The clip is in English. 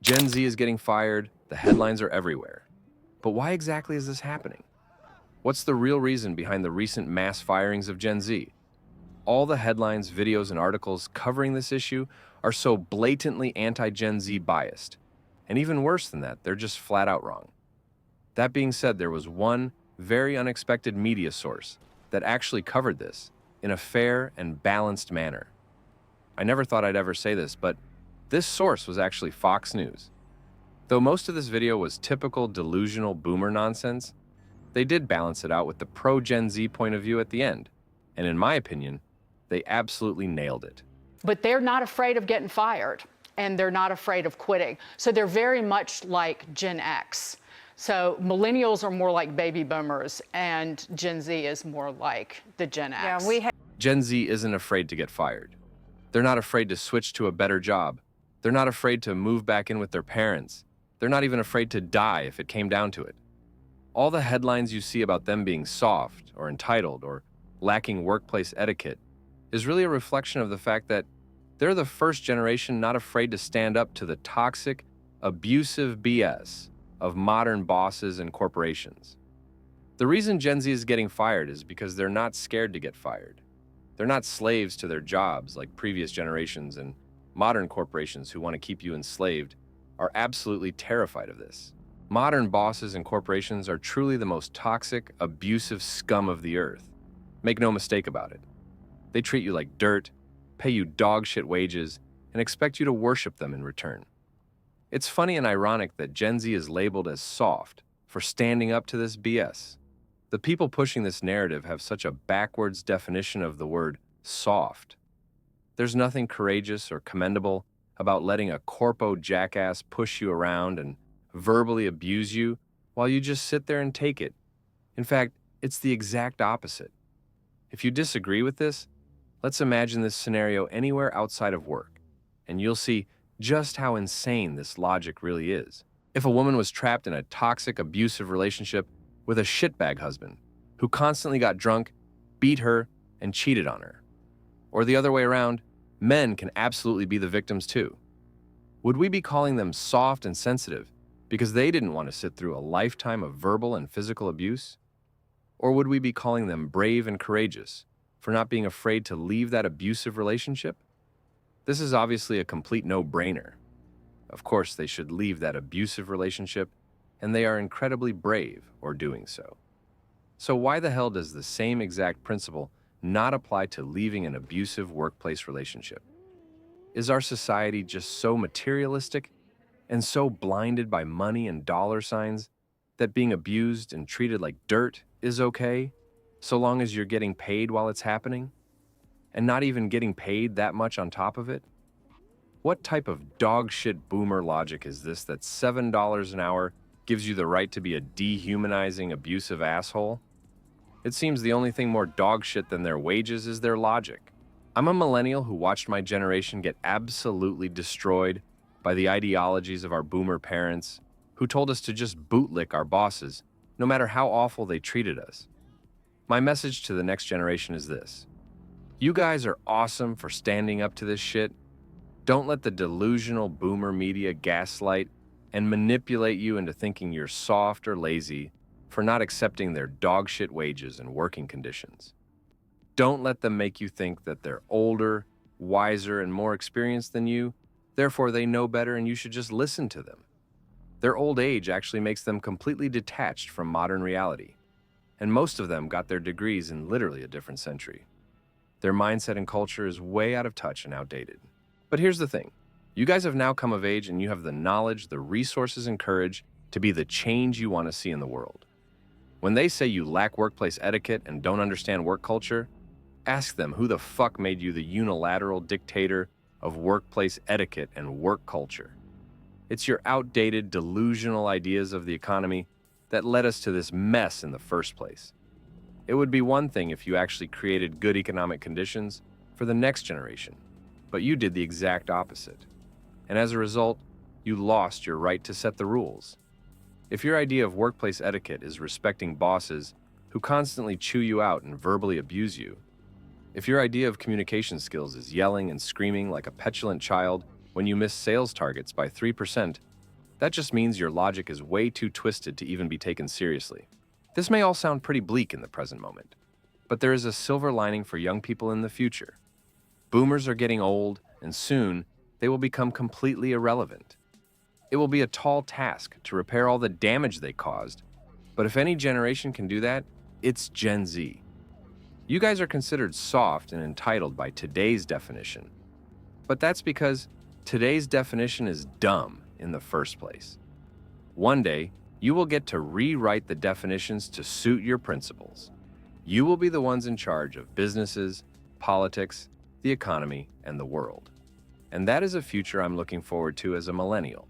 Gen Z is getting fired, the headlines are everywhere. But why exactly is this happening? What's the real reason behind the recent mass firings of Gen Z? All the headlines, videos, and articles covering this issue are so blatantly anti-Gen Z biased. And even worse than that, they're just flat out wrong. That being said, there was one very unexpected media source that actually covered this in a fair and balanced manner. I never thought I'd ever say this, but this source was actually Fox News. Though most of this video was typical delusional boomer nonsense, they did balance it out with the pro-Gen Z point of view at the end. And in my opinion, they absolutely nailed it. But they're not afraid of getting fired, and they're not afraid of quitting. So they're very much like Gen X. So millennials are more like baby boomers, and Gen Z is more like the Gen X. Yeah, Gen Z isn't afraid to get fired. They're not afraid to switch to a better job. They're not afraid to move back in with their parents. They're not even afraid to die if it came down to it. All the headlines you see about them being soft or entitled or lacking workplace etiquette is really a reflection of the fact that they're the first generation not afraid to stand up to the toxic, abusive BS of modern bosses and corporations. The reason Gen Z is getting fired is because they're not scared to get fired. They're not slaves to their jobs like previous generations, and modern corporations who want to keep you enslaved are absolutely terrified of this. Modern bosses and corporations are truly the most toxic, abusive scum of the earth. Make no mistake about it. They treat you like dirt, pay you dog shit wages, and expect you to worship them in return. It's funny and ironic that Gen Z is labeled as soft for standing up to this BS. The people pushing this narrative have such a backwards definition of the word soft. There's nothing courageous or commendable about letting a corpo jackass push you around and verbally abuse you while you just sit there and take it. In fact, it's the exact opposite. If you disagree with this, let's imagine this scenario anywhere outside of work, and you'll see just how insane this logic really is. If a woman was trapped in a toxic, abusive relationship with a shitbag husband who constantly got drunk, beat her, and cheated on her. Or the other way around, men can absolutely be the victims too. Would we be calling them soft and sensitive because they didn't want to sit through a lifetime of verbal and physical abuse? Or would we be calling them brave and courageous for not being afraid to leave that abusive relationship? This is obviously a complete no-brainer. Of course, they should leave that abusive relationship, and they are incredibly brave for doing so. So why the hell does the same exact principle not apply to leaving an abusive workplace relationship? Is our society just so materialistic and so blinded by money and dollar signs that being abused and treated like dirt is okay, so long as you're getting paid while it's happening, and not even getting paid that much on top of it? What type of dog shit boomer logic is this that $7 an hour gives you the right to be a dehumanizing, abusive asshole? It seems the only thing more dog shit than their wages is their logic. I'm a millennial who watched my generation get absolutely destroyed by the ideologies of our boomer parents, who told us to just bootlick our bosses, no matter how awful they treated us. My message to the next generation is this: you guys are awesome for standing up to this shit. Don't let the delusional boomer media gaslight and manipulate you into thinking you're soft or lazy for not accepting their dogshit wages and working conditions. Don't let them make you think that they're older, wiser, and more experienced than you, therefore they know better and you should just listen to them. Their old age actually makes them completely detached from modern reality, and most of them got their degrees in literally a different century. Their mindset and culture is way out of touch and outdated. But here's the thing. You guys have now come of age and you have the knowledge, the resources, and courage to be the change you want to see in the world. When they say you lack workplace etiquette and don't understand work culture, ask them who the fuck made you the unilateral dictator of workplace etiquette and work culture. It's your outdated, delusional ideas of the economy that led us to this mess in the first place. It would be one thing if you actually created good economic conditions for the next generation, but you did the exact opposite. And as a result, you lost your right to set the rules. If your idea of workplace etiquette is respecting bosses who constantly chew you out and verbally abuse you, if your idea of communication skills is yelling and screaming like a petulant child when you miss sales targets by 3% That just means your logic is way too twisted to even be taken seriously. This may all sound pretty bleak in the present moment, but there is a silver lining for young people in the future. Boomers are getting old, and soon they will become completely irrelevant. It will be a tall task to repair all the damage they caused, but if any generation can do that, it's Gen Z. You guys are considered soft and entitled by today's definition, but that's because today's definition is dumb in the first place. One day, you will get to rewrite the definitions to suit your principles. You will be the ones in charge of businesses, politics, the economy, and the world. And that is a future I'm looking forward to as a millennial.